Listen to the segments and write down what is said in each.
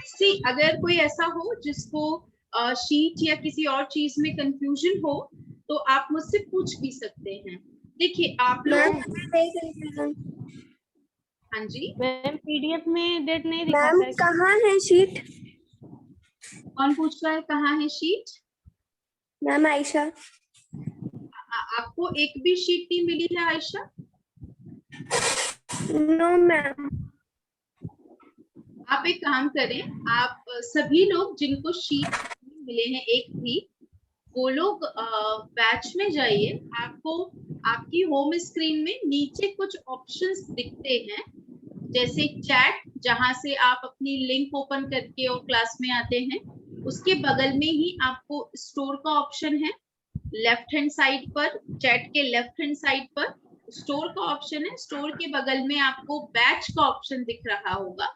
सी अगर कोई ऐसा हो जिसको शीट या किसी और चीज में कंफ्यूजन हो तो आप मुझसे पूछ भी सकते हैं। देखिए आप लोग, हाँ जी मैम पीडीएफ में डेट नहीं मैम दिखाता है। कहाँ है शीट? कौन पूछ रहा है कहाँ है शीट? मैम आयशा। आपको एक भी शीट नहीं मिली है आयशा? No ma'am. आप एक काम करें, आप सभी लोग जिनको शीट मिले हैं एक भी, वो लोग बैच में जाइए। आपको आपकी होम स्क्रीन में नीचे कुछ ऑप्शंस दिखते हैं, जैसे चैट, जहां से आप अपनी लिंक ओपन करके और क्लास में आते हैं। उसके बगल में ही आपको स्टोर का ऑप्शन है, लेफ्ट हैंड साइड पर, चैट के लेफ्ट हैंड साइड पर स्टोर का ऑप्शन है। स्टोर के बगल में आपको बैच का ऑप्शन दिख रहा होगा।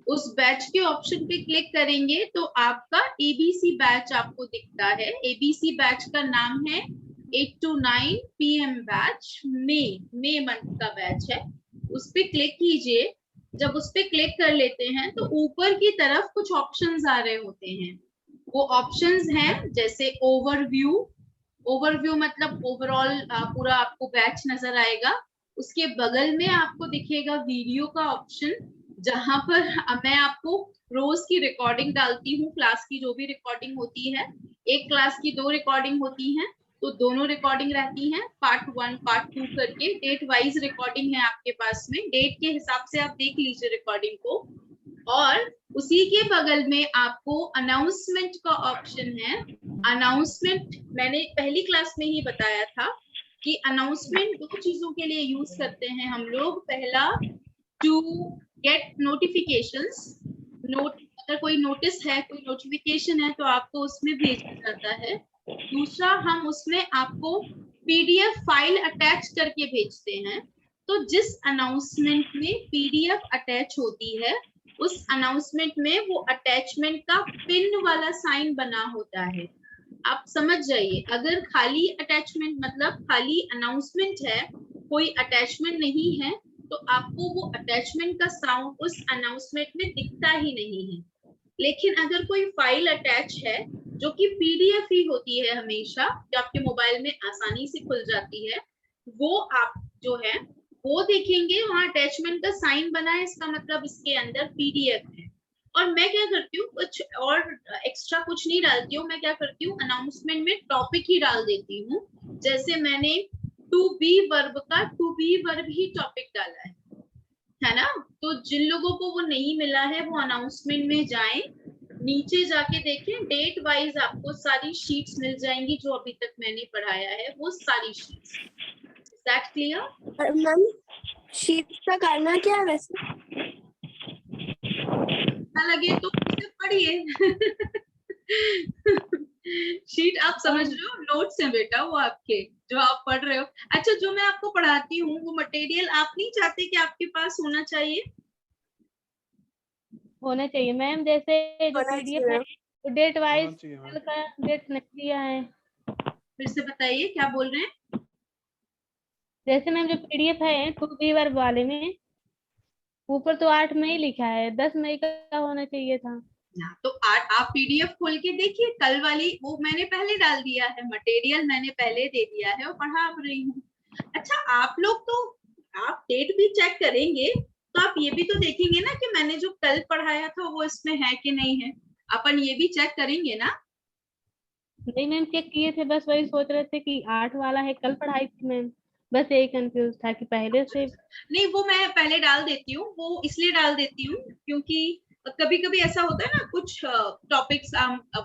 उस बैच के ऑप्शन पे क्लिक करेंगे तो आपका एबीसी बैच आपको दिखता है। एबीसी बैच का नाम है 8 to 9 PM बैच, मई मंथ का बैच है। उस पे क्लिक कीजिए। जब उस पे क्लिक कर लेते हैं तो ऊपर की तरफ कुछ ऑप्शंस आ रहे होते हैं। वो ऑप्शंस हैं जैसे ओवरव्यू, ओवरव्यू मतलब ओवरऑल पूरा आपको बैच नजर आएगा। उसके बगल में आपको दिखेगा वीडियो का ऑप्शन, जहां पर मैं आपको रोज की रिकॉर्डिंग डालती हूँ। क्लास की जो भी रिकॉर्डिंग होती है, एक क्लास की 2 रिकॉर्डिंग होती हैं, तो दोनों रिकॉर्डिंग रहती हैं, पार्ट 1 पार्ट 2 करके। डेट वाइज रिकॉर्डिंग है आपके पास में, डेट के हिसाब से आप देख लीजिए रिकॉर्डिंग को। और उसी के बगल में आपको अनाउंसमेंट का ऑप्शन है। अनाउंसमेंट मैंने पहली क्लास में ही बताया था कि अनाउंसमेंट 2 चीजों के लिए यूज करते हैं हम लोग। पहला, टू गेट नोटिफिकेशंस, अगर कोई नोटिस है, कोई नोटिफिकेशन है तो आपको उसमें भेजा जाता है। दूसरा, हम उसमें आपको पीडीएफ फाइल अटैच करके भेजते हैं। तो जिस अनाउंसमेंट में पीडीएफ अटैच होती है, उस अनाउंसमेंट में वो अटैचमेंट का पिन वाला साइन बना होता है। आप समझ जाइए, अगर खाली अटैचमेंट मतलब खाली अनाउंसमेंट है, कोई अटैचमेंट नहीं है, तो आपको वो अटैचमेंट का साउंड उस अनाउंसमेंट में दिखता ही नहीं है। लेकिन अगर कोई फाइल अटैच है जो कि पीडीएफ ही होती है हमेशा, जो आपके मोबाइल में आसानी से खुल जाती है, वो आप जो है वो देखेंगे, वहां अटैचमेंट का साइन बना है, इसका मतलब इसके अंदर पीडीएफ है। और मैं क्या करती हूँ, कुछ और एक्स्ट्रा कुछ नहीं डालती हूँ। मैं क्या करती हूँ, अनाउंसमेंट में टॉपिक ही डाल देती हूँ। जैसे मैंने टू बी वर्ब का टू बी वर्ब ही टॉपिक डाला है ना। तो जिन लोगों को वो नहीं मिला है, वो अनाउंसमेंट में जाएं, नीचे जाके देखें, डेट वाइज आपको सारी शीट्स मिल जाएंगी जो अभी तक मैंने पढ़ाया है, वो सारी sheets. Is that clear? Ma'am sheet का करना क्या है वैसे? अच्छा लगे तो उसे पढ़िए। शीट आप समझ रहे हो, नोट्स है बेटा वो आपके, जो आप पढ़ रहे हो। अच्छा, जो मैं आपको पढ़ाती हूँ वो मटेरियल आप नहीं चाहते कि आपके पास होना चाहिए? होना चाहिए मैम, जैसे जो पीडीएफ है वो डेट वाइज कल का डेट नहीं दिया है। फिर से बताइए, क्या बोल रहे हैं? जैसे मैम जो पीडीएफ है टू बी वर्ब वाले में ऊपर तो 8 मई लिखा है, 10 मई का होना चाहिए था। तो आप पीडीएफ खोल के देखिए, कल वाली वो मैंने पहले डाल दिया है, मटेरियल मैंने पहले दे दिया है और पढ़ा रही हूँ। अच्छा, आप लोग तो आप डेट भी चेक करेंगे तो आप ये भी तो देखेंगे ना कि मैंने जो कल पढ़ाया था वो इसमें है कि नहीं है। अपन ये भी चेक करेंगे ना। नहीं मैम, चेक किए थे, बस वही सोच रहे थे कि 8 वाला है, कल पढ़ाई थी मैम, बस यही कंफ्यूज था कि पहले से। नहीं, वो मैं पहले डाल देती हूँ, वो इसलिए डाल देती हूँ क्योंकि कभी कभी ऐसा होता है ना, कुछ टॉपिक्स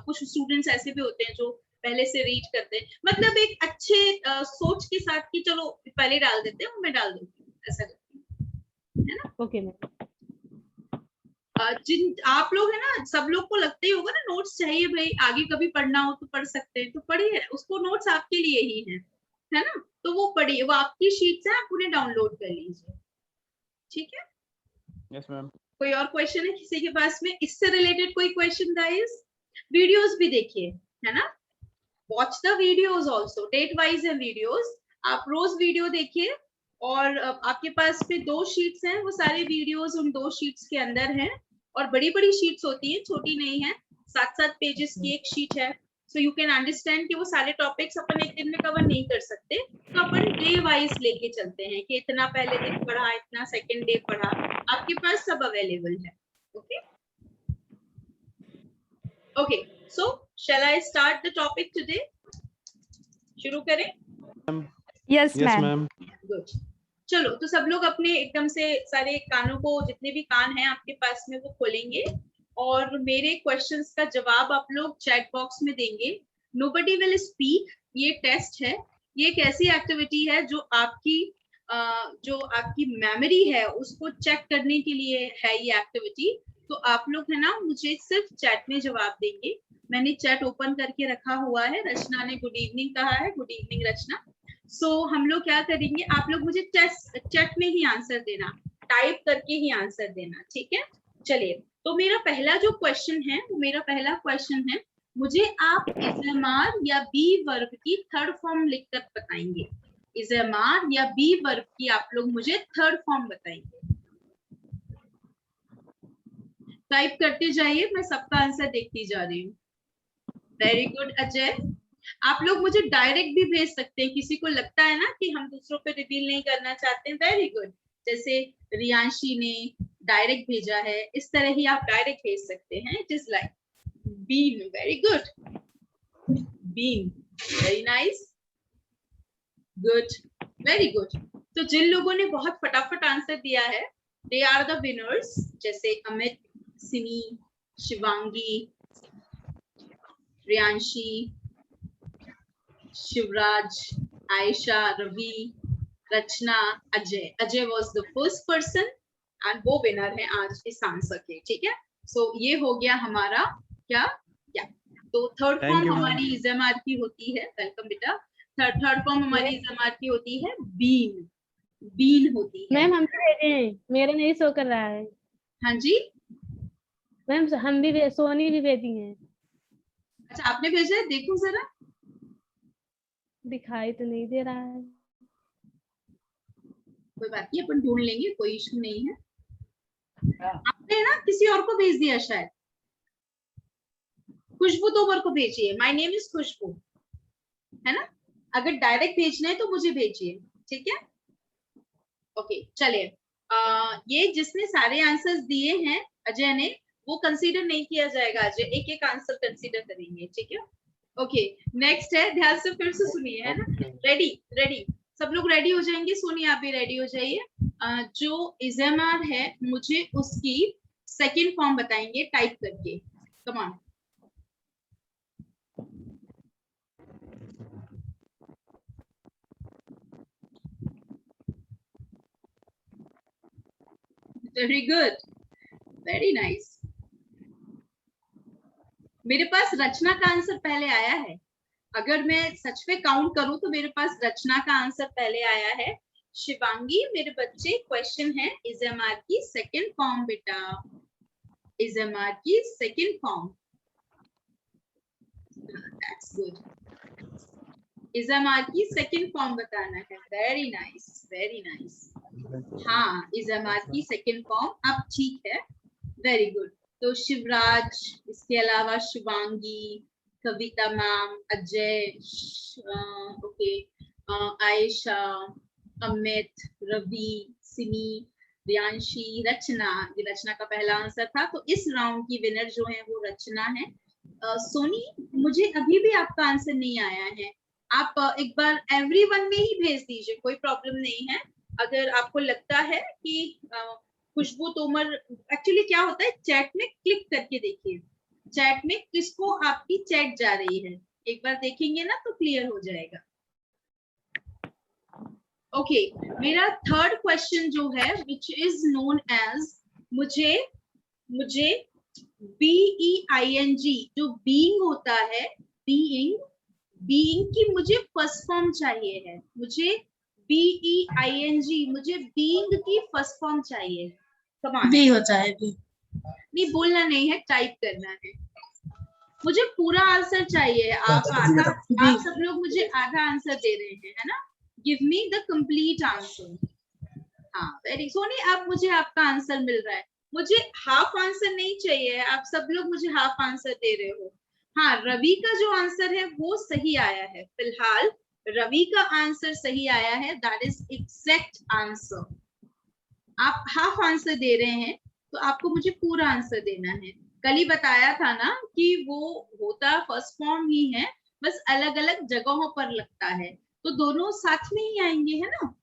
कुछ स्टूडेंट्स ऐसे भी होते हैं जो पहले से रीड करते हैं, मतलब एक अच्छे सोच के साथ कि चलो पहले डाल देते हैं, वो मैं डाल देती हूँ, ऐसा करती हूँ, है ना। Okay ma'am. जिन आप लोग है ना, सब लोग को लगता ही होगा ना नोट्स चाहिए भाई, आगे कभी पढ़ना हो तो पढ़ सकते हैं, तो पढ़िए, उसको नोट्स आपके लिए ही है ना। तो वो पढ़िए, वो आपकी शीट्स है, आप उन्हें डाउनलोड कर लीजिए, ठीक है। Yes ma'am. कोई और क्वेश्चन है किसी के पास में इससे रिलेटेड? कोई क्वेश्चन गाइस? वीडियोस भी देखिए, है ना, watch the videos also, date wise है वीडियोस, आप रोज वीडियो देखिए। और आपके पास में 2 शीट्स हैं, वो सारे वीडियोस उन 2 शीट्स के अंदर हैं। और बड़ी बड़ी शीट्स होती हैं, छोटी नहीं है, 7-7 पेजेस की एक शीट है। सो यू कैन अंडरस्टैंड कि वो सारे टॉपिक्स अपन एक दिन में कवर नहीं कर सकते, तो अपन डे वाइज लेके चलते हैं कि इतना पहले दिन पढ़ा, इतना सेकेंड डे पढ़ा, आपके पास सब अवेलेबल है। Okay okay, so shall I start the topic today? शुरू करें? Yes yes ma'am. Ma'am. Good, चलो तो सब लोग अपने एकदम से सारे कानों को, जितने भी कान हैं आपके पास में, वो खोलेंगे और मेरे क्वेश्चंस का जवाब आप लोग चैट बॉक्स में देंगे। नोबडी विल स्पीक, ये टेस्ट है, ये एक ऐसी एक्टिविटी है जो आपकी मेमोरी है उसको चेक करने के लिए है ये एक्टिविटी। तो आप लोग है ना, मुझे सिर्फ चैट में जवाब देंगे। मैंने चैट ओपन करके रखा हुआ है, रचना ने गुड इवनिंग कहा है, गुड इवनिंग रचना। सो हम लोग क्या करेंगे, आप लोग मुझे चैट में ही आंसर देना, टाइप करके ही आंसर देना, ठीक है? चलिए, तो मेरा पहला जो क्वेश्चन है, वो मेरा पहला क्वेश्चन है, मुझे आप इज़ेमार या बी वर्ब की थर्ड फॉर्म लिखकर बताएंगे। इज़ेमार या बी वर्ब की आप लोग मुझे थर्ड फॉर्म बताएंगे। टाइप करते जाइए, मैं सबका आंसर देखती जा रही हूँ। Very good Ajay. आप लोग मुझे डायरेक्ट भी भेज सकते हैं, किसी को लगता है ना कि हम दूसरों पे रिवील नहीं करना चाहते हैं, वेरी गुड। जैसे रियांशी ने डायरेक्ट भेजा है, इस तरह ही आप डायरेक्ट भेज सकते हैं। It is like bean, very good, bean, very nice, good, very good. तो जिन लोगों ने बहुत फटाफट आंसर दिया है, दे आर द विनर्स। जैसे Amit, Simi, Shivangi, Riyanshi, Shivraj, Ayesha, Ravi, Rachna, Ajay. Ajay was the first person and वो विनर है आज इस आंसर के, ठीक है? सो ये हो गया हमारा क्या क्या तो थर्ड Thank फॉर्म you, हमारी इज़ेमार की होती है, वेलकम बेटा। थर्ड फॉर्म हमारी इज़ेमार की होती है बीन, बीन होती है। मैम हम भी भेजे हैं, मेरा नहीं शो कर रहा है। हाँ जी, मैम हम भी सोनी भी भेजी हैं। अच्छा आपने भेजा है, देखो जरा। दिखाई तो नहीं दे रहा है। कोई बात नहीं, अपन ढूंढ लेंगे, कोई इशू नहीं है। आपने ना किसी और को भेज दिया शायद, खुशबू तोमर को भेजिए, माय नेम इज खुशबू, है ना? अगर डायरेक्ट भेजना है तो मुझे भेजिए, ठीक है? ओके चलिए, ये जिसने सारे आंसर्स दिए हैं अजय ने, वो कंसीडर नहीं किया जाएगा। अजय एक एक आंसर कंसीडर करेंगे, ठीक है? ओके, नेक्स्ट है, ध्यान से फिर से सुनिए, है ना? रेडी रेडी, सब लोग रेडी हो जाएंगे। सोनी आप भी रेडी हो जाइए। जो इज़ेमार है, मुझे उसकी सेकंड फॉर्म बताएंगे टाइप करके, कम on. Very good, very nice. मेरे पास रचना का आंसर पहले आया है। अगर मैं सच में काउंट करूं तो मेरे पास रचना का आंसर पहले आया है। शिवांगी मेरे बच्चे, क्वेश्चन है इज़ेमार की सेकंड फॉर्म बेटा, इज़ेमार की सेकंड फॉर्म। दैट्स गुड, इज़ेमार की सेकंड फॉर्म बताना है। Very nice, very nice. हाँ, इज़ेमार की सेकंड फॉर्म अब ठीक है, वेरी गुड। तो शिवराज, इसके अलावा शिवांगी, कविता मैम, अजय, ओके, आयशा, अमित, रवि, सिमी, रियांशी, रचना। ये रचना का पहला आंसर था, तो इस राउंड की विनर जो है वो रचना है। सोनी, मुझे अभी भी आपका आंसर नहीं आया है। आप एक बार एवरीवन में ही भेज दीजिए, कोई प्रॉब्लम नहीं है। अगर आपको लगता है कि खुशबू तोमर, एक्चुअली क्या होता है, चैट में क्लिक करके देखिए, चैट में किसको आपकी चैट जा रही है, एक बार देखेंगे ना तो क्लियर हो जाएगा। ओके, मेरा थर्ड क्वेश्चन जो है, विच इज नोन एज, मुझे BEING, जो बीइंग होता है, बीइंग की मुझे फर्स्ट फॉर्म चाहिए है। मुझे BEING, मुझे बीइंग की फर्स्ट फॉर्म चाहिए। बी होता है, बी नहीं बोलना नहीं है, टाइप करना है। मुझे पूरा आंसर चाहिए। आप सब लोग मुझे आधा आंसर दे रहे हैं, है ना? Give me the complete answer. हाँ, वेरी सोनी, अब मुझे आपका आंसर मिल रहा है। मुझे हाफ आंसर नहीं चाहिए, आप सब लोग मुझे हाफ आंसर दे रहे हो। हाँ, रवि का जो आंसर है वो सही आया है, फिलहाल रवि का आंसर सही आया है, दैट इज एग्जैक्ट आंसर। आप हाफ आंसर दे रहे हैं तो आपको मुझे पूरा आंसर देना है। कल ही बताया था ना कि वो होता फर्स्ट फॉर्म ही है, बस अलग अलग जगहों पर लगता है, तो दोनों साथ में ही आएंगे, है ना।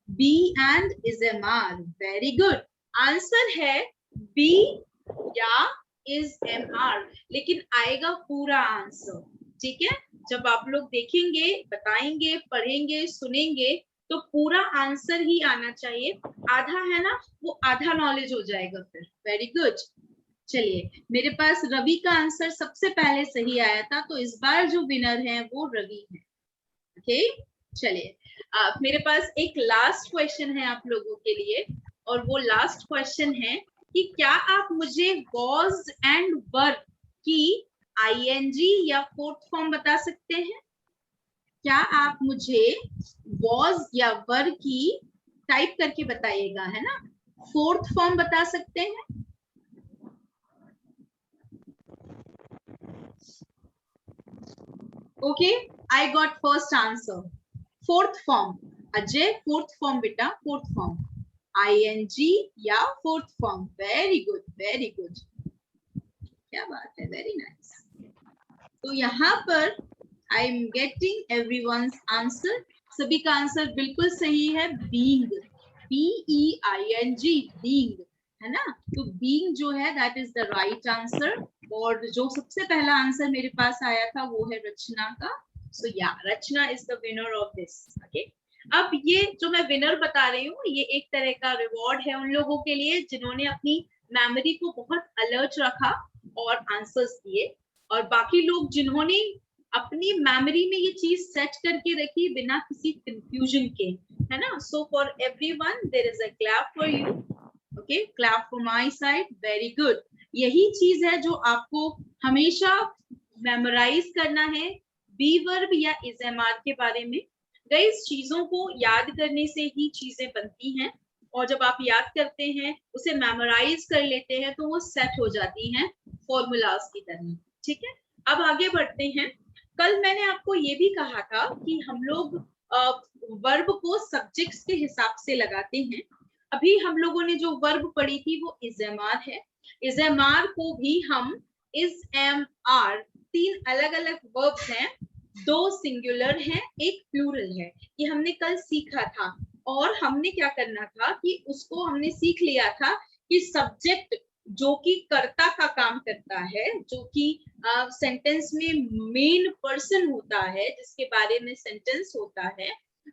Be and is am are, very good. Answer है बी या इज एम आर, लेकिन आएगा पूरा आंसर, ठीक है। जब आप लोग देखेंगे, बताएंगे, पढ़ेंगे, सुनेंगे, तो पूरा आंसर ही आना चाहिए। आधा है ना, वो आधा नॉलेज हो जाएगा फिर। Very good. चलिए, मेरे पास रवि का आंसर सबसे पहले सही आया था, तो इस बार जो विनर है वो रवि है। ओके, चलिए, मेरे पास एक लास्ट क्वेश्चन है आप लोगों के लिए, और वो लास्ट क्वेश्चन है कि क्या आप मुझे वॉज एंड वर की आईएनजी या फोर्थ फॉर्म बता सकते हैं? क्या आप मुझे वॉज या वर की टाइप करके बताइएगा, है ना, फोर्थ फॉर्म बता सकते हैं? Okay, I got first answer, fourth form. Ajay, fourth form बेटा, फोर्थ फॉर्म, आईएनजी या fourth form. Very good, very good, क्या बात है, वेरी नाइस। तो यहाँ पर I am getting everyone's answer, सभी का आंसर बिल्कुल सही है, बीइंग, BEING, बीइंग, है ना। तो बीइंग जो है that is the right answer, और जो सबसे पहला आंसर मेरे पास आया था वो है रचना का। So yeah, Rachna is the winner of this. Okay, अब ये जो मैं विनर बता रही हूँ, ये एक तरह का रिवॉर्ड है उन लोगों के लिए जिन्होंने अपनी मेमोरी को बहुत अलर्ट रखा और आंसर्स दिए, और बाकी लोग जिन्होंने अपनी मेमोरी में ये चीज सेट करके रखी बिना किसी कंफ्यूजन के, है ना। So for everyone there is a clap for you. Okay, clap from my side, very good. यही चीज है जो आपको हमेशा मेमोराइज करना है, बी वर्ब या इज एम आर के बारे में। गाइस, चीजों को याद करने से ही चीजें बनती हैं, और जब आप याद करते हैं, उसे मेमोराइज कर लेते हैं, तो वो सेट हो जाती हैं फॉर्मूलाज की तरह, ठीक है। अब आगे बढ़ते हैं। कल मैंने आपको ये भी कहा था कि हम लोग वर्ब को सब्जेक्ट्स के हिसाब से लगाते हैं। अभी हम लोगों ने जो वर्ब पढ़ी थी वो इज एम आर है। इज एम आर को भी हम इज एम आर, तीन अलग अलग वर्ब्स हैं, दो सिंगुलर हैं, एक प्लूरल है, ये हमने कल सीखा था। और हमने क्या करना था कि उसको हमने सीख लिया था कि सब्जेक्ट जो कि कर्ता का काम करता है, जो कि सेंटेंस में मेन पर्सन होता है, जिसके बारे में सेंटेंस होता है,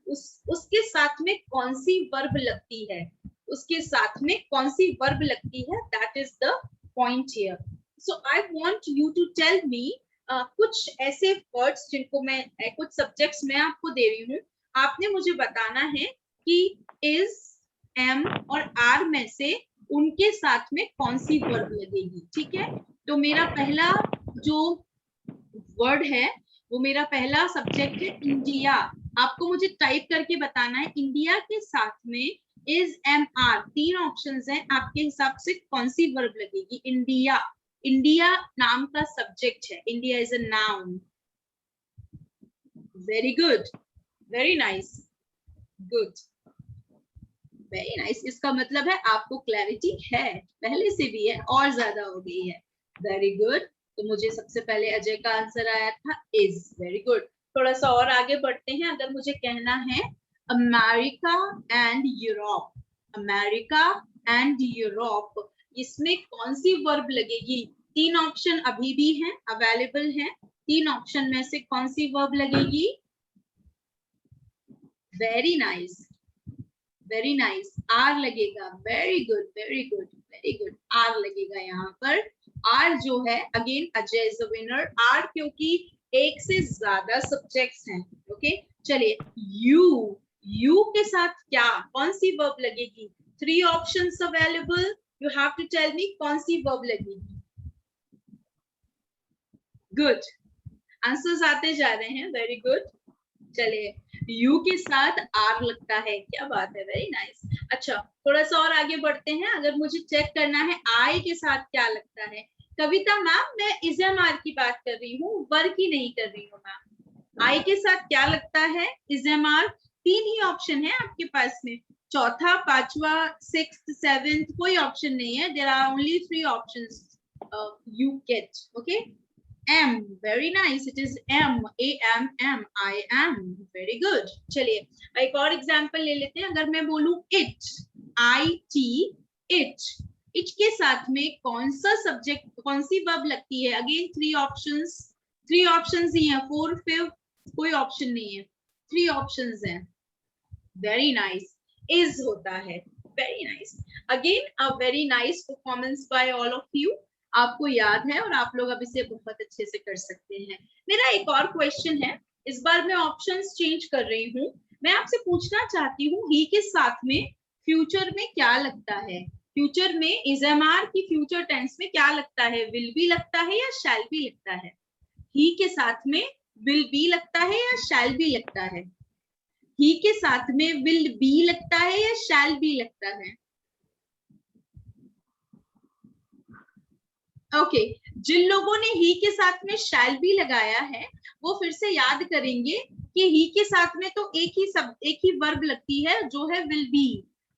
उसके साथ में कौन सी वर्ब लगती है, उसके साथ में कौन सी वर्ब लगती है, that is the point here. So I want you to tell me कुछ ऐसे वर्ड्स जिनको मैं, कुछ सब्जेक्ट्स मैं आपको दे रही हूँ, आपने मुझे बताना है कि इज, एम और आर में से उनके साथ में कौन सी वर्ब लगेगी, ठीक है। तो मेरा पहला जो वर्ड है, वो मेरा पहला सब्जेक्ट है इंडिया। आपको मुझे टाइप करके बताना है इंडिया के साथ में इज, एम, आर, तीन ऑप्शंस हैं, आपके हिसाब से कौन सी वर्ब लगेगी। इंडिया, इंडिया नाम का सब्जेक्ट है, India is a noun. Very good, very nice, good, very nice. इसका मतलब है आपको क्लैरिटी है, पहले से भी है और ज्यादा हो गई है। Very good. तो मुझे सबसे पहले अजय का आंसर आया था इज, वेरी गुड। थोड़ा सा और आगे बढ़ते हैं। अगर मुझे कहना है America and Europe, America and Europe, इसमें कौन सी वर्ब लगेगी? तीन ऑप्शन अभी भी हैं, अवेलेबल हैं, तीन ऑप्शन में से कौन सी वर्ब लगेगी? Very nice, very nice, are लगेगा। Very good, very good, very good, are लगेगा यहाँ पर। आर जो है, again Ajay is the winner, are क्योंकि एक से ज्यादा सब्जेक्ट्स हैं। ओके, चलिए, यू, यू के साथ क्या, कौन सी वर्ब लगेगी? Three options available, you have to tell me कौन सी वर्ब लगेगी। गुड, आंसर्स आते जा रहे हैं, वेरी गुड। चलिए, यू के साथ आर लगता है, क्या बात है, वेरी नाइस। अच्छा, थोड़ा सा और आगे बढ़ते हैं। अगर मुझे चेक करना है आई के साथ क्या लगता है, कविता मैम मैं इज़म आर की बात कर रही हूँ, वर की नहीं कर रही हूँ मैम। आई के साथ क्या लगता है, इज़म आर। 3 ही ऑप्शन है आपके पास में, चौथा, पांचवा, 6th, 7th कोई ऑप्शन नहीं है। There are only 3 options you get. Okay, M, very nice, it is M, A-M-M, I am, very good. चलिए एक और एग्जांपल ले लेते हैं। अगर मैं बोलूं it, I-T, it के साथ में कौन सा सब्जेक्ट, कौन सी वर्ब लगती है? अगेन 3 ऑप्शंस ही हैं, 4, 5 कोई ऑप्शन नहीं है, 3 ऑप्शंस हैं। वेरी नाइस, is होता है, very nice. Again a very nice performance by all of you. आपको याद है और आप लोग अब इसे बहुत अच्छे से कर सकते हैं। मेरा एक और क्वेश्चन है, इस बार मैं ऑप्शंस चेंज कर रही हूँ। मैं आपसे पूछना चाहती हूँ ही के साथ में फ्यूचर में क्या लगता है? फ्यूचर में इज़एमआर की फ्यूचर टेंस में क्या लगता है? विल बी लगता है या शैल बी लगता है? ही के साथ में विल बी लगता है या शैल बी लगता है? ही के साथ में विल बी लगता है या शैल बी लगता है? ओके, जिन लोगों ने ही के साथ में शैल बी लगाया है वो फिर से याद करेंगे कि ही के साथ में तो एक ही वर्ब लगती है जो है विल बी।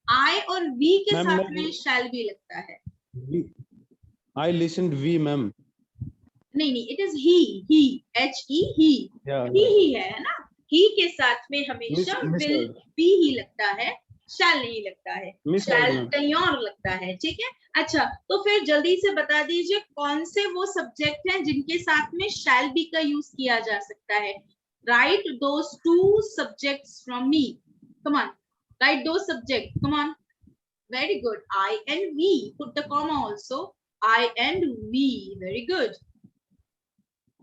आई और वी के साथ में शैल बी लगता है। I listened we ma'am. नहीं, इट इज ही, HE, ही है ना। ही के साथ में हमेशा विल बी ही लगता है, शैल नहीं लगता है, शैल कहीं और लगता है, ठीक है। अच्छा, तो फिर जल्दी से बता दीजिए कौन से वो सब्जेक्ट हैं जिनके साथ में शैल बी का यूज किया जा सकता है। Write those 2 subjects from me, come on, write those subject, come on, very good. I and we, put the comma also, I and we, very good,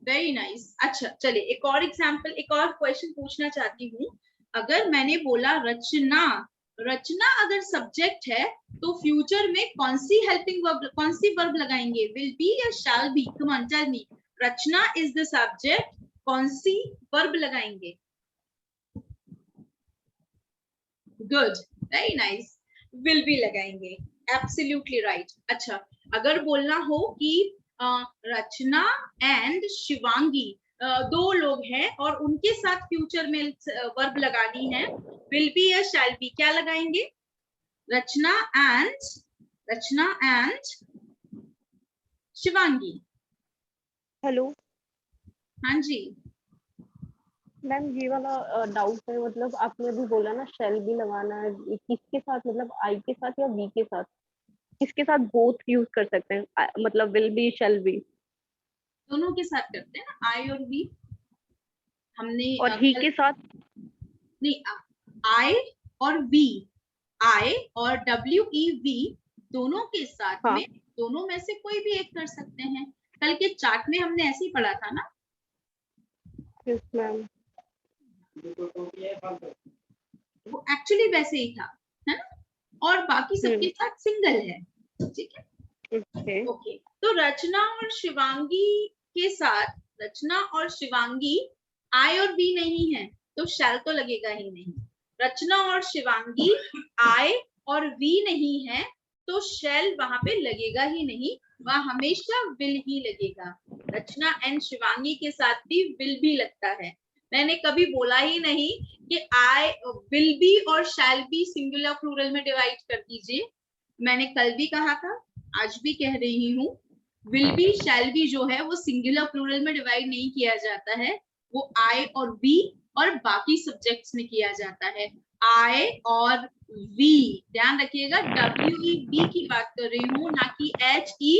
very nice. अच्छा, चलिए एक और example, एक और क्वेश्चन पूछना चाहती हूँ। अगर मैंने बोला रचना, रचना अगर सब्जेक्ट है तो फ्यूचर में कौन सी हेल्पिंग वर्ब, कौन सी वर्ब लगाएंगे? विल बी या shall be? Come on tell me, Rachna is the subject, कौन सी वर्ब लगाएंगे? Good, very nice, will be लगाएंगे, एब्सोल्युटली राइट। अच्छा, अगर बोलना हो कि रचना एंड शिवांगी 2 लोग हैं और उनके साथ फ्यूचर में वर्ब लगानी है, विल बी या शैल बी, क्या लगाएंगे? रचना एंड शिवांगी। हेलो हाँ जी मैम, ये वाला डाउट है, मतलब आपने अभी बोला ना शैल भी लगाना है, किसके साथ, मतलब आई के साथ या वी के साथ? किसके साथ बोथ यूज कर सकते हैं, मतलब विल बी शैल बी? दोनों के साथ करते हैं ना, आई और वी। हमने और ही के साथ नहीं, आई और वी, आई और WEV दोनों के साथ हाँ। में, दोनों में से कोई भी एक कर सकते हैं। कल के चार्ट में हमने ऐसे ही पढ़ा था ना। Yes ma'am. वो एक्चुअली वैसे ही था, है ना। और बाकी सबके साथ सिंगल है, ठीक है। ओके, तो रचना और शिवांगी के साथ, रचना और शिवांगी आई और वी नहीं है तो शैल तो लगेगा ही नहीं। रचना और शिवांगी आई और वी नहीं है तो शैल वहां पे लगेगा ही नहीं, वहां हमेशा विल ही लगेगा। रचना एंड शिवांगी के साथ भी विल भी लगता है। मैंने कभी बोला ही नहीं कि आई विल बी और शैल बी सिंगुलर प्लूरल में डिवाइड कर दीजिए। मैंने कल भी कहा था, आज भी कह रही हूँ, विल बी शैल बी जो है वो सिंगुलर प्लूरल में डिवाइड नहीं किया जाता है, वो आई और वी और बाकी सब्जेक्ट्स में किया जाता है। आई और वी, ध्यान रखिएगा, WEV की बात कर रही हूँ, ना कि HE,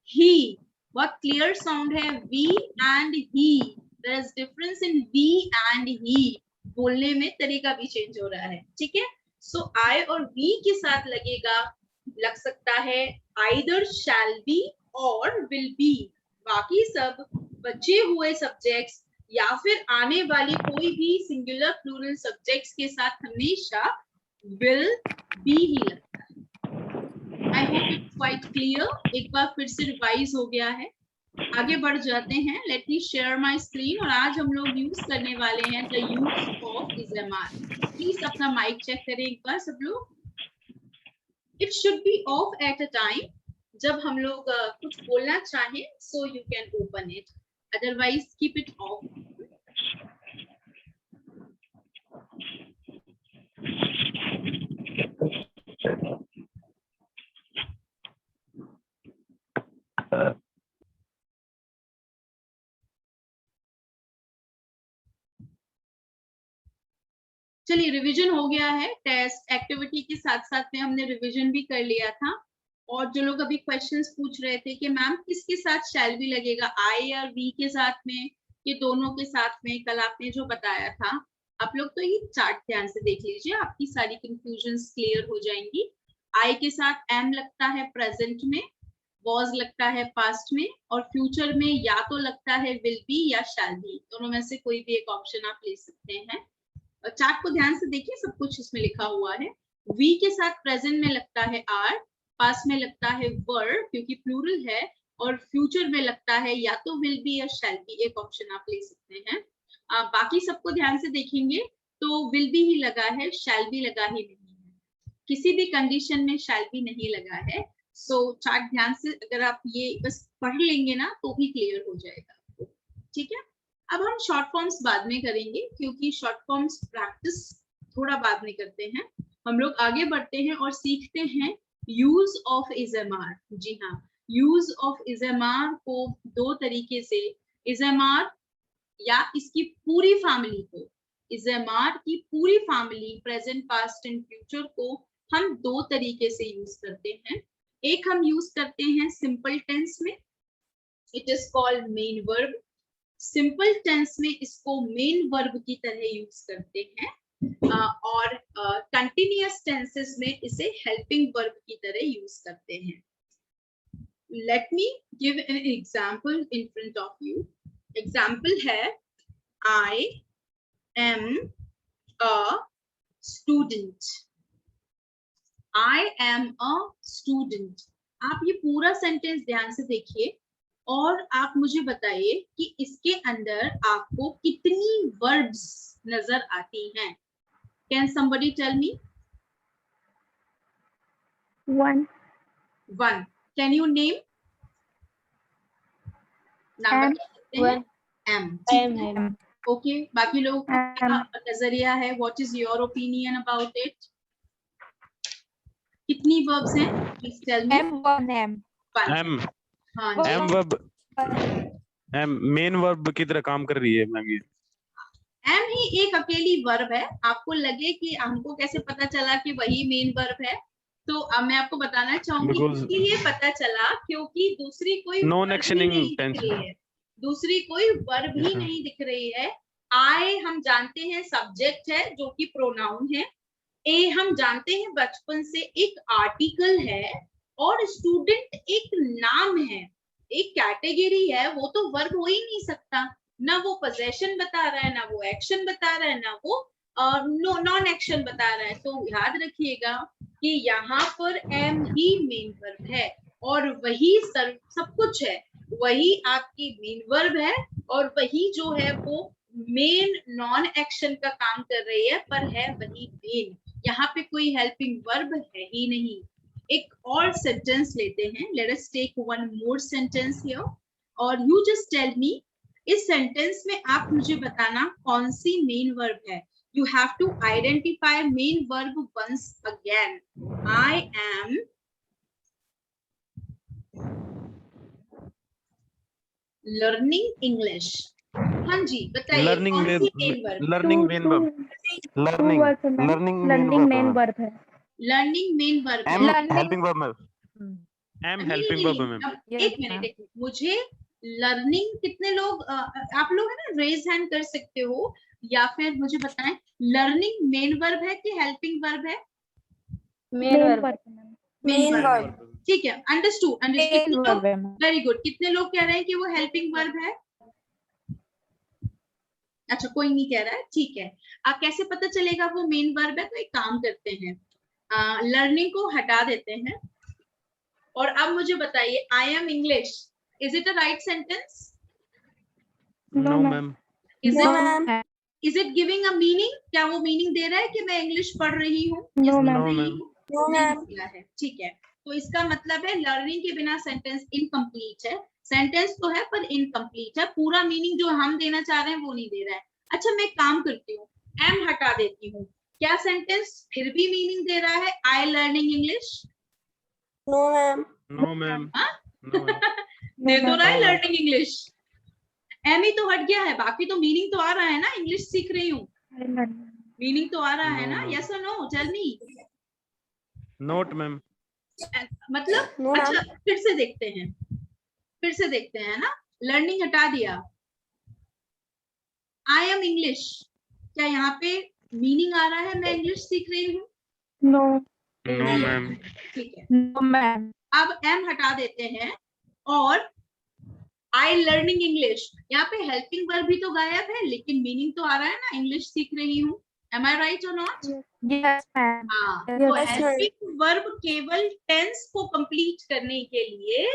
ही। बहुत क्लियर साउंड है, we and he, there is difference in we and he, बोलने में तरीका भी चेंज हो रहा है, ठीक है। सो आई और वी के साथ लगेगा, लग सकता है आइदर शैल बी और विल बी। बाकी सब बचे हुए सब्जेक्ट्स या फिर आने वाली कोई भी सिंगुलर प्लूरल सब्जेक्ट्स के साथ हमेशा विल बी ही लगता है। I hope it's quite clear. एक बार फिर से रिवाइज हो गया है। आगे बढ़ जाते हैं। Let me share my screen. और आज हम लोग यूज करने वाले हैं the use of is am are. Please अपना माइक चेक करें एक बार सब लोग। It should be off at a time. जब हम लोग कुछ बोलना चाहें so you can open it, otherwise keep it off. चलिए, रिवीजन हो गया है। टेस्ट एक्टिविटी के साथ साथ में हमने रिवीजन भी कर लिया था। और जो लोग अभी क्वेश्चंस पूछ रहे थे कि मैम किसके साथ शैल भी लगेगा, आई और वी के साथ में, ये दोनों के साथ में, कल आपने जो बताया था, आप लोग तो ये चार्ट ध्यान से देख लीजिए, आपकी सारी कंफ्यूजन्स क्लियर हो जाएंगी। आई के साथ एम लगता है प्रेजेंट में, वॉज लगता है पास्ट में, और फ्यूचर में या तो लगता है विल बी या शैल बी। दोनों में से कोई भी एक ऑप्शन आप ले सकते हैं। चार्ट को ध्यान से देखिए, सब कुछ इसमें लिखा हुआ है। वी के साथ प्रेजेंट में लगता है आर, पास्ट में लगता है वर क्योंकि प्लूरल है, और फ्यूचर में लगता है या तो विल बी या शैल बी। एक ऑप्शन आप ले सकते हैं। बाकी सबको ध्यान से देखेंगे तो विल बी ही लगा है, शैल बी लगा ही नहीं है। किसी भी कंडीशन में शैल बी नहीं लगा है। सो चार्ट ध्यान से अगर आप ये बस पढ़ लेंगे ना तो भी क्लियर हो जाएगा आपको। ठीक है, अब हम शॉर्ट फॉर्म्स बाद में करेंगे क्योंकि शॉर्ट फॉर्म्स प्रैक्टिस थोड़ा बाद में करते हैं। हम लोग आगे बढ़ते हैं और सीखते हैं यूज ऑफ इजएमआर। जी हाँ, यूज ऑफ इजएमआर को दो तरीके से, इजएमआर या इसकी पूरी फैमिली को, इजएमआर की पूरी family present, past and future को हम दो तरीके से यूज करते हैं। एक हम यूज करते हैं सिंपल टेंस में, it is called main verb. Simple tense में इसको मेन वर्ब की तरह यूज करते हैं, और कंटिन्यूअस टेंसेस में इसे हेल्पिंग वर्ब की तरह यूज करते हैं। Let me give an example in front of you. Example है I am a student. I am a student. आप ये पूरा सेंटेंस ध्यान से देखिए और आप मुझे बताइए कि इसके अंदर आपको कितनी वर्ब्स नजर आती हैं। Can somebody tell me? One. One. Can you name? नाम बता सकते हैं? एम। एम है। ओके, बाकी लोगों को क्या नजरिया है? What is your opinion about it? कितनी वर्ब्स हैं? Please tell me. One. Am हाँ जी। Am verb, am main verb की तरह काम कर रही है मैम। ये एम ही एक अकेली वर्ब है। आपको लगे कि हमको कैसे पता चला कि वही मेन वर्ब है, तो अब मैं आपको बताना चाहूंगी इसलिए पता चला क्योंकि दूसरी कोई नॉन एक्शनिंग दिख रही है, दूसरी कोई वर्ब ही नहीं दिख रही है। आई हम जानते हैं सब्जेक्ट है जो कि प्रोनाउन है। ए हम जानते हैं बचपन से एक आर्टिकल है, और स्टूडेंट एक नाम है, एक कैटेगरी है, वो तो वर्ब हो ही नहीं सकता। ना वो पोजेशन बता रहा है, ना वो एक्शन बता रहा है, ना वो नॉन एक्शन बता रहा है। तो याद रखिएगा कि यहाँ पर एम ही मेन वर्ब है और वही सब कुछ है, वही आपकी मेन वर्ब है, और वही जो है वो मेन नॉन एक्शन का काम कर रही है, पर है वही मेन। यहाँ पे कोई हेल्पिंग वर्ब है ही नहीं। एक और सेंटेंस लेते हैं। Let us take one more sentence here, और यू जस्ट टेल मी, इस सेंटेंस में आप मुझे बताना कौन सी मेन वर्ब है। You have to identify main verb once again. I am learning English. हाँ जी, बताइए लर्निंग कौन सी main verb? Learning main verb, learning learning main verb है। लर्निंग मेन वर्ब है। Am helping verb ma'am, am helping verb ma'am. एक minute, मुझे learning कितने लोग आप लोग है ना रेज हैंड कर सकते हो, या फिर मुझे बताएं लर्निंग मेन वर्ब है कि हेल्पिंग वर्ब है? Main verb. Main verb. ठीक है, अंडरस्टूड। Very good. कितने लोग कह रहे हैं कि वो हेल्पिंग वर्ब है? अच्छा, कोई नहीं कह रहा है, ठीक है। आप कैसे पता चलेगा वो मेन वर्ब है? तो एक काम करते हैं, लर्निंग को हटा देते हैं और अब मुझे बताइए I am English, Is it a right sentence? No ma'am. Ma'am. Is No, it ma'am. is it giving a meaning? क्या वो meaning दे रहा है कि मैं इंग्लिश पढ़ रही हूँ? No, इसमें ma'am. नो नहीं- मैम। No, नहीं ma'am. दिया है, ठीक है। तो इसका मतलब है लर्निंग के बिना सेंटेंस इनकम्प्लीट है। सेंटेंस तो है पर इनकम्प्लीट है, पूरा मीनिंग जो हम देना चाह रहे हैं वो नहीं दे रहा है। अच्छा, मैं काम करती हूँ, एम हटा देती हूँ, क्या सेंटेंस फिर भी मीनिंग दे रहा है I learning English? No, ma'am. No ma'am. हाँ? No ma'am. दे तो रहा है No, ma'am. Learning English, am ही तो हट गया है, बाकी तो मीनिंग तो आ रहा है ना, इंग्लिश सीख रही हूँ, मीनिंग तो आ रहा है No, ना। ma'am. यस और no, tell me. Not ma'am. मतलब No, ma'am. अच्छा, फिर से देखते हैं ना। लर्निंग हटा दिया, आई एम इंग्लिश, क्या यहाँ पे मीनिंग आ रहा है मैं इंग्लिश सीख रही हूँ? No. No ma'am. ठीक है, No, ma'am. अब एम हटा देते हैं और आई लर्निंग इंग्लिश, यहाँ पे हेल्पिंग वर्ब भी तो गायब है लेकिन मीनिंग तो आ रहा है ना, इंग्लिश सीख रही हूँ। एम आई राइट और नॉट? Yes, ma'am. हाँ, Yes, तो ma'am. हेल्पिंग वर्ब केवल टेंस को कंप्लीट करने के लिए,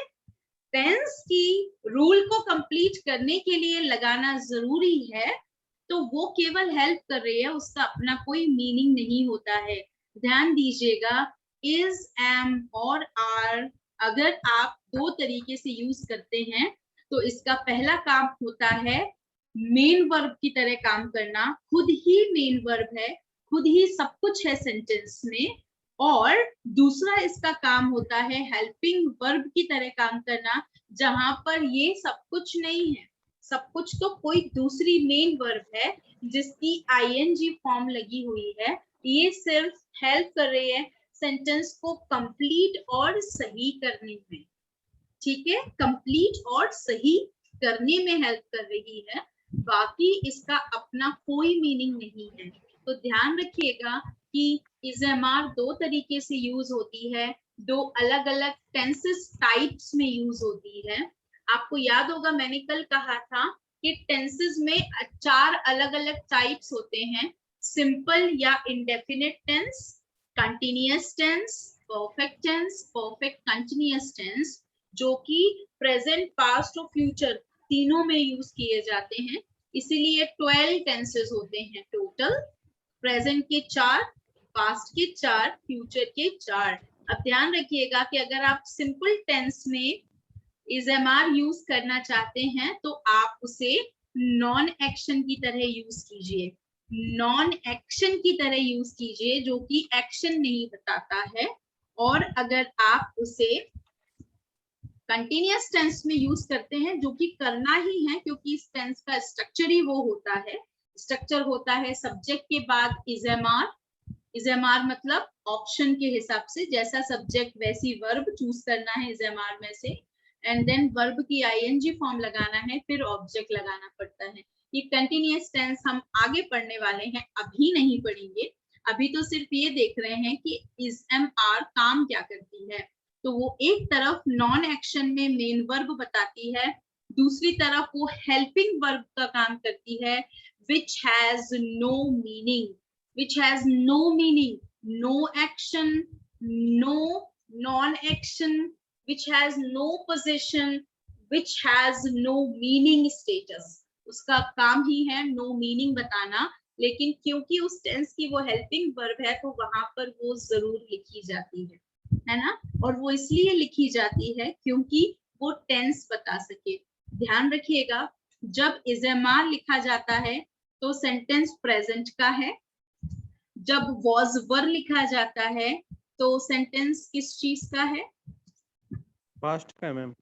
टेंस की रूल को कंप्लीट करने के लिए लगाना जरूरी है, तो वो केवल हेल्प कर रही है, उसका अपना कोई मीनिंग नहीं होता है। ध्यान दीजिएगा, इज, एम और आर अगर आप दो तरीके से यूज करते हैं तो इसका पहला काम होता है मेन वर्ब की तरह काम करना, खुद ही मेन वर्ब है, खुद ही सब कुछ है सेंटेंस में, और दूसरा इसका काम होता है हेल्पिंग वर्ब की तरह काम करना, जहां पर ये सब कुछ नहीं है, सब कुछ तो कोई दूसरी मेन वर्ब है जिसकी आईएनजी फॉर्म लगी हुई है, ये सिर्फ हेल्प कर रही है सेंटेंस को कंप्लीट और सही करने में। ठीक है, कंप्लीट और सही करने में हेल्प कर रही है, बाकी इसका अपना कोई मीनिंग नहीं है। तो ध्यान रखिएगा कि इज़एमआर दो तरीके से यूज होती है, दो अलग अलग टेंसेस टाइप्स में यूज होती है। आपको याद होगा मैंने कल कहा था कि टेंसेस में 4 अलग अलग टाइप्स होते हैं, सिंपल या indefinite tense, continuous tense, perfect continuous tense, जो कि प्रेजेंट, पास्ट और फ्यूचर तीनों में यूज किए जाते हैं। इसीलिए 12 टेंसेस होते हैं टोटल, प्रेजेंट के 4, पास्ट के 4, फ्यूचर के 4। अब ध्यान रखिएगा कि अगर आप सिंपल टेंस में इज़एमआर यूज करना चाहते हैं तो आप उसे नॉन एक्शन की तरह यूज कीजिए, नॉन एक्शन की तरह यूज कीजिए जो कि एक्शन नहीं बताता है। और अगर आप उसे कंटिन्यूअस टेंस में यूज करते हैं जो कि करना ही है, क्योंकि इस टेंस का स्ट्रक्चर ही वो होता है, स्ट्रक्चर होता है सब्जेक्ट के बाद इज़एमआर, इज़एमआर मतलब ऑप्शन के हिसाब से, जैसा सब्जेक्ट वैसी वर्ब चूज करना है इज़एमआर में से, एंड देन वर्ब की आईएनजी फॉर्म लगाना है, फिर ऑब्जेक्ट लगाना पड़ता है। ये कंटिन्यूअस टेंस हम आगे पढ़ने वाले हैं, अभी नहीं पढ़ेंगे, अभी तो सिर्फ ये देख रहे हैं कि इज़एमआर काम क्या करती है। तो वो एक तरफ नॉन एक्शन में मेन वर्ब बताती है, दूसरी तरफ वो हेल्पिंग वर्ब का काम करती है, which has no meaning, which has no meaning, no action, no non-action, which has no possession, which has no meaning status। उसका काम ही है no meaning बताना, लेकिन क्योंकि उस टेंस की वो हेल्पिंग वर्ब है तो वहां पर वो जरूर लिखी जाती है ना, और वो इसलिए लिखी जाती है क्योंकि वो टेंस बता सके। ध्यान रखिएगा, जब इज़एमआर लिखा जाता है तो सेंटेंस प्रेजेंट का है, जब वॉज वर लिखा जाता है तो सेंटेंस किस चीज का है? पास्ट का है मैम।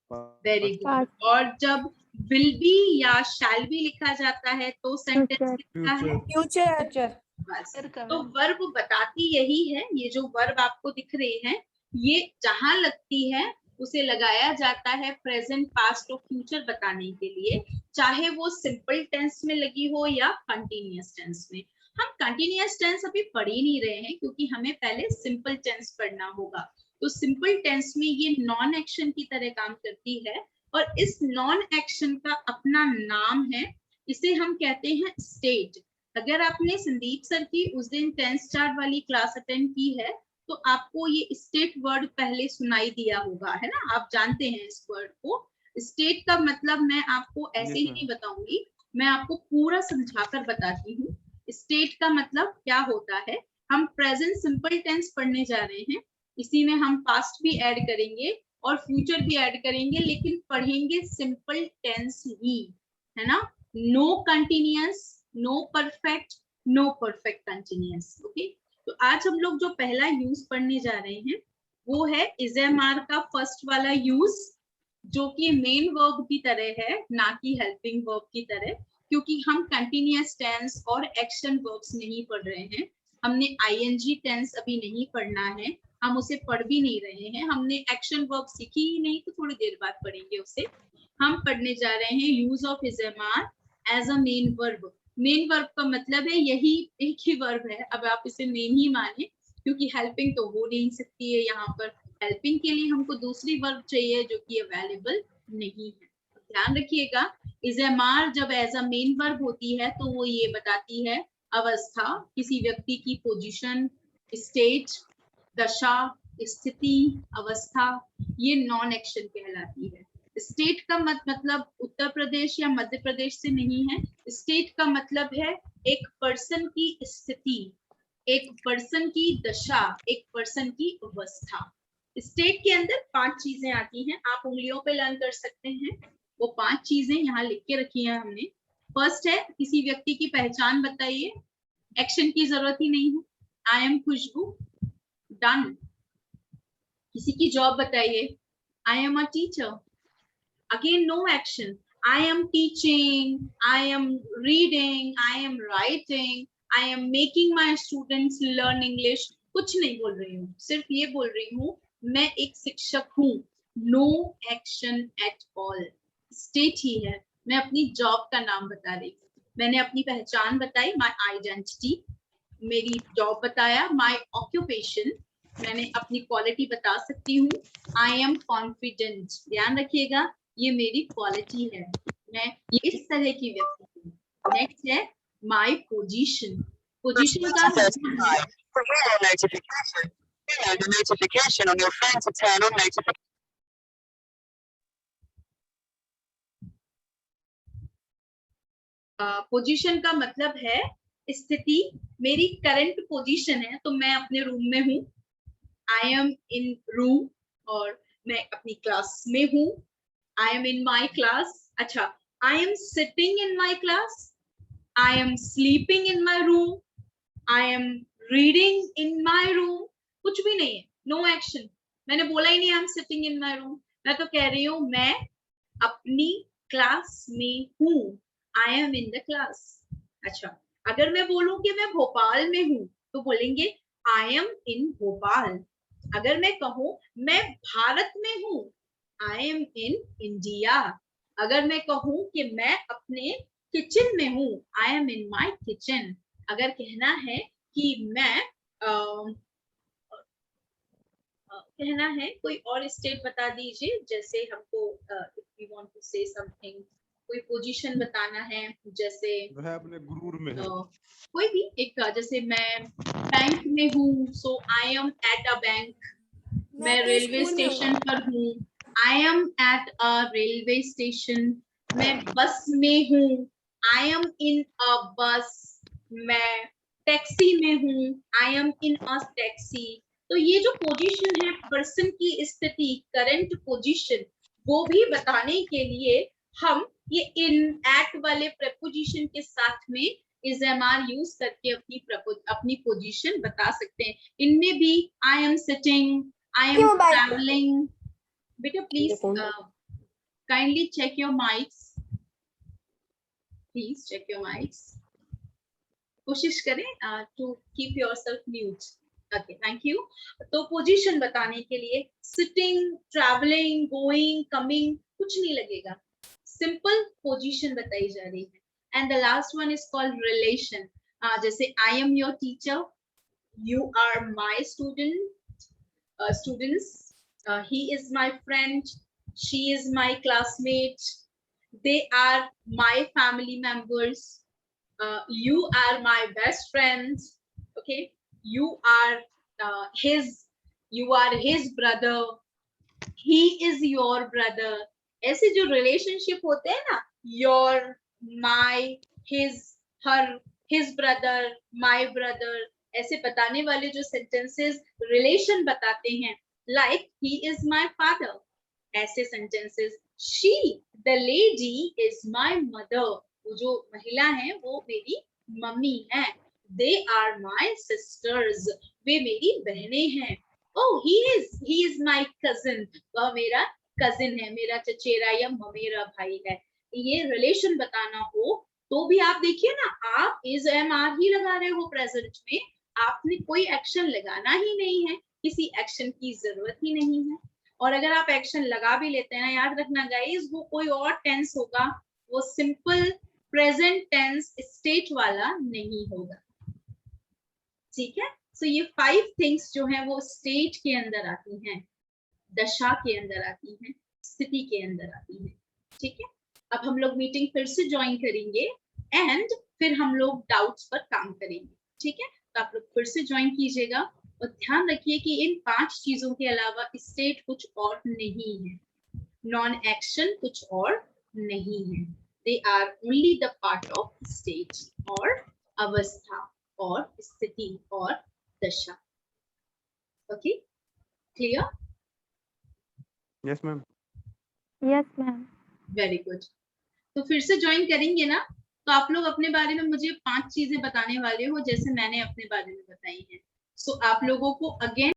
Very good. और जब विल बी या शैल बी लिखा जाता है तो सेंटेंस किसका है? Future. बस, तो वर्ब बताती यही है, ये जो वर्ब आपको दिख रही है ये जहां लगती है उसे लगाया जाता है प्रेजेंट, पास्ट और फ्यूचर बताने के लिए, चाहे वो सिंपल टेंस में लगी हो या कंटिन्यूअस टेंस में। हम कंटिन्यूअस टेंस अभी पढ़ ही नहीं रहे हैं क्योंकि हमें पहले सिंपल टेंस पढ़ना होगा। तो सिंपल टेंस में ये नॉन एक्शन की तरह काम करती है और इस नॉन एक्शन का अपना नाम है, इसे हम कहते हैं स्टेट। अगर आपने संदीप सर की उस दिन टेंस चार्ट वाली क्लास अटेंड की है तो आपको ये स्टेट वर्ड पहले सुनाई दिया होगा, है ना, आप जानते हैं इस वर्ड को। स्टेट का मतलब मैं आपको ऐसे ही ma'am. नहीं बताऊंगी, मैं आपको पूरा समझाकर बताती हूँ। स्टेट का मतलब क्या होता है। हम प्रेजेंट सिंपल टेंस पढ़ने जा रहे हैं, इसी में हम पास्ट भी ऐड करेंगे और फ्यूचर भी ऐड करेंगे, लेकिन पढ़ेंगे सिंपल टेंस ही, है ना। No continuous, no perfect, no perfect continuous. Okay, तो आज हम लोग जो पहला यूज पढ़ने जा रहे हैं वो है इजेमार का फर्स्ट वाला यूज, जो कि मेन वर्ब की तरह है, ना कि हेल्पिंग वर्ब की तरह, क्योंकि हम कंटिन्यूअस टेंस और एक्शन वर्ब्स नहीं पढ़ रहे हैं। हमने आईएनजी टेंस अभी नहीं पढ़ना है, हम उसे पढ़ भी नहीं रहे हैं। हमने एक्शन वर्ब सीखी ही नहीं, तो थोड़ी देर बाद पढ़ेंगे उसे। हम पढ़ने जा रहे हैं use of is am are as a main verb. Main verb का मतलब है यही एक ही वर्ब है, अब आप इसे मेन ही माने, क्योंकि हेल्पिंग तो हो नहीं सकती है यहाँ पर। हेल्पिंग के लिए हमको दूसरी वर्ब चाहिए जो कि अवेलेबल नहीं है। ध्यान रखिएगा, इजेमार जब एज अ मेन वर्ब होती है तो वो ये बताती है अवस्था, किसी व्यक्ति की पोजीशन, स्टेट, दशा, स्थिति, अवस्था, ये नॉन एक्शन कहलाती है। स्टेट का मतलब उत्तर प्रदेश या मध्य प्रदेश से नहीं है। स्टेट का मतलब है एक पर्सन की स्थिति, एक पर्सन की दशा, एक पर्सन की अवस्था। स्टेट के अंदर 5 चीजें आती हैं, आप उंगलियों पे लर्न कर सकते हैं। वो 5 चीजें यहाँ लिख के रखी है हमने। फर्स्ट है किसी व्यक्ति की पहचान बताइए, एक्शन की जरूरत ही नहीं है। I am Khushboo, done. किसी की जॉब बताइए, I am a teacher, again no action. I am teaching, I am reading, I am writing, I am making my students learn English. कुछ नहीं बोल रही हूँ, सिर्फ ये बोल रही हूँ मैं एक शिक्षक हूँ। No action at all. State ही है। मैं अपनी जॉब का नाम बता रही हूँ, मैंने अपनी पहचान बताई, my identity, मेरी जॉब बताया, my occupation, मैंने अपनी क्वालिटी बता सकती हूँ, I am confident। ध्यान रखिएगा, ये मेरी क्वालिटी है, मैं इस तरह की व्यक्ति हूँ। नेक्स्ट है माय पोजीशन। पोजीशन का मतलब है notification on your phone to turn on notification. Position का मतलब है स्थिति। मेरी करंट पोजीशन है तो मैं अपने रूम में हूँ, आई एम इन रूम, और मैं अपनी क्लास में हूँ, I M in my class. अच्छा, I am sitting in my class, I am sleeping in my room, I am reading in my room. कुछ भी नहीं है, नो एक्शन। मैंने बोला ही नहीं आई am sitting in my room, मैं तो कह रही हूँ मैं अपनी क्लास में हूँ, I M in the class. अच्छा, अगर मैं बोलूं कि मैं भोपाल में हूँ तो बोलेंगे आई एम इन भोपाल। अगर मैं कहूँ मैं भारत में हूँ, आई एम इन इंडिया। अगर मैं कहूँ कि मैं अपने किचन में हूँ, I M in my kitchen. अगर कहना है कि मैं कहना है कोई और स्टेट बता दीजिए, जैसे हमको if we want to say something, कोई पोजीशन बताना है, जैसे वह अपने गुरूर में है। कोई भी एक, जैसे मैं बैंक में हूँ, so I am at a bank. मैं रेलवे स्टेशन पर हूँ, I am at a railway station. मैं बस में हूँ, आई एम इन अ बस। मैं टैक्सी में हूँ, I M in a taxi. तो ये जो पोजीशन है, पर्सन की स्थिति, करंट पोजीशन, वो भी बताने के लिए हम ये इन एट वाले प्रपोजिशन के साथ में इजेमार यूज करके अपनी पोजीशन बता सकते हैं। इनमें भी I am sitting, I am travelling. बेटा please kindly check your mics, please check your mics. कोशिश करें to keep yourself mute. Okay, thank you. तो पोजीशन बताने के लिए सिटिंग, ट्रैवलिंग, गोइंग, कमिंग कुछ नहीं लगेगा, सिंपल पोजीशन बताई जा रही है। And the last one is called relation. जैसे I am your teacher, you are my students, he is my friend, she is my classmate, they are my family members, you are my best friends, okay, you are his brother, he is your brother, ऐसे जो relationship होते हैं ना, your, my, his, her, his brother, my brother, ऐसे बताने वाले जो sentences relation बताते हैं, like he is my father, ऐसे sentences, she the lady is my mother, वो जो महिला है वो मेरी मम्मी है, दे आर माई सिस्टर्स, वे मेरी बहनें हैं, oh he is my cousin, वह मेरा कजिन है, मेरा चचेरा या ममेरा भाई है। ये रिलेशन बताना हो तो भी आप देखिए ना, आप इज एम आर ही लगा रहे हो प्रेजेंट में, आपने कोई एक्शन लगाना ही नहीं है, किसी एक्शन की जरूरत ही नहीं है। और अगर आप एक्शन लगा भी लेते हैं ना, याद रखना गाइस, वो कोई और टेंस होगा, वो सिंपल प्रेजेंट टेंस स्टेट वाला नहीं होगा, ठीक है। सो ये 5 थिंग्स जो हैं वो स्टेट के अंदर आती हैं, दशा के अंदर आती हैं, स्थिति के अंदर आती हैं, ठीक है। अब हम लोग मीटिंग फिर से ज्वाइन करेंगे एंड फिर हम लोग डाउट्स पर काम करेंगे, ठीक है। तो आप लोग फिर से ज्वाइन कीजिएगा और ध्यान रखिए कि इन 5 चीजों के अलावा स्टेट कुछ और नहीं है, नॉन एक्शन कुछ और नहीं है, they are only the part of state और अवस्था और स्थिति और दशा। Okay, clear? Yes ma'am. Yes, ma'am. Very good. तो फिर से ज्वाइन करेंगे ना, तो आप लोग अपने बारे में मुझे 5 चीजें बताने वाले हो जैसे मैंने अपने बारे में बताई हैं। सो आप लोगों को अगेन